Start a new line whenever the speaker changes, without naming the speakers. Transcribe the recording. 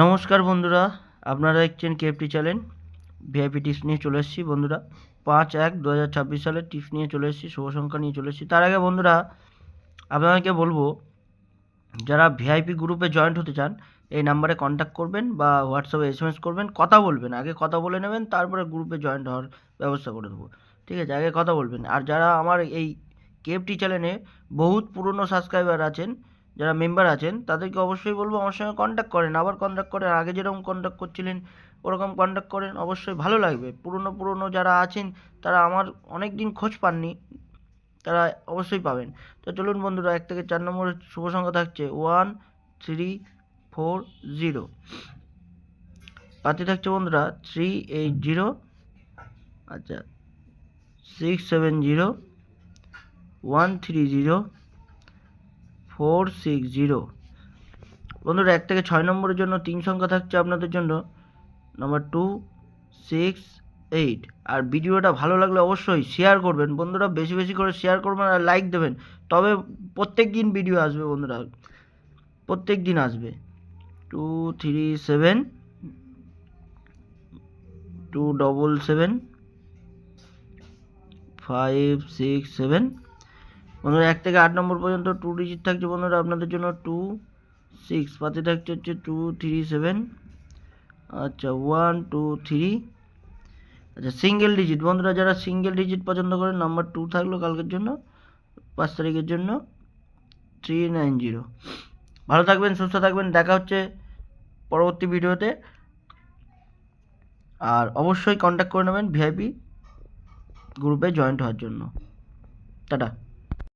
নমস্কার বন্ধুরা, আপনারা দেখছেন কেএফটি চ্যানেল। ভিআইপি টিপস নিয়ে চলে এসেছি বন্ধুরা। 5/1/2026 সালের টিপস নিয়ে চলে এসেছি, শুভ সংখ্যা নিয়ে চলে এসেছি। তার আগে বন্ধুরা আপনাদেরকে বলবো, যারা ভিআইপি গ্রুপে জয়েন্ট হতে চান এই নাম্বারে কন্ট্যাক্ট করবেন বা হোয়াটসঅ্যাপে এসএমএস করবেন, কথা বলবেন। আগে কথা বলে নেবেন, তারপরে গ্রুপে জয়েন্ট হওয়ার ব্যবস্থা করে দেবো। ঠিক আছে, আগে কথা বলবেন। আর যারা আমার এই কেএফটি চ্যানেলে বহুত পুরনো সাবস্ক্রাইবার আছেন, যারা মেম্বার আছেন, তাদেরকে অবশ্যই বলবো আমার সঙ্গে কন্ট্যাক্ট করেন, আবার কন্ট্যাক্ট করেন। আগে যেরকম কন্ট্যাক্ট করছিলেন ওরকম কন্ট্যাক্ট করেন, অবশ্যই ভালো লাগবে। পুরনো যারা আছেন তারা আমার অনেক দিন খোঁজ পাননি, তারা অবশ্যই পাবেন। তো চলুন বন্ধুরা, 1 থেকে 4 নম্বরের শুভ সংখ্যা থাকছে 1340। পাতি থাকছে বন্ধুরা 380, আচ্ছা 670, 130, 460। বন্ধুরা 1 থেকে 6 নম্বরের জন্য 3 সংখ্যা থাকছে আপনাদের জন্য, নাম্বার 268। আর ভিডিওটা ভালো লাগলে অবশ্যই শেয়ার করবেন বন্ধুরা, বেশি বেশি করে শেয়ার করবেন আর লাইক দেবেন। তবে প্রত্যেক দিন ভিডিও আসবে বন্ধুরা, প্রত্যেক দিন আসবে। 237, 277, 567। বন্ধুরা 1 থেকে 8 নম্বর পর্যন্ত 2 ডিজিট থাকছে বন্ধুরা আপনাদের জন্য, 26। পাতে থাকছে হচ্ছে 237, আচ্ছা 123। আচ্ছা সিঙ্গেল ডিজিট বন্ধুরা, যারা সিঙ্গেল ডিজিট পছন্দ করেন, নাম্বার 2 থাকলো কালকের জন্য, 5 তারিখের জন্য 390। ভালো থাকবেন, সুস্থ থাকবেন, দেখা হচ্ছে পরবর্তী ভিডিওতে। আর অবশ্যই কন্ট্যাক্ট করে নেবেন ভিআইপি গ্রুপে জয়েন্ট হওয়ার জন্য। টাটা।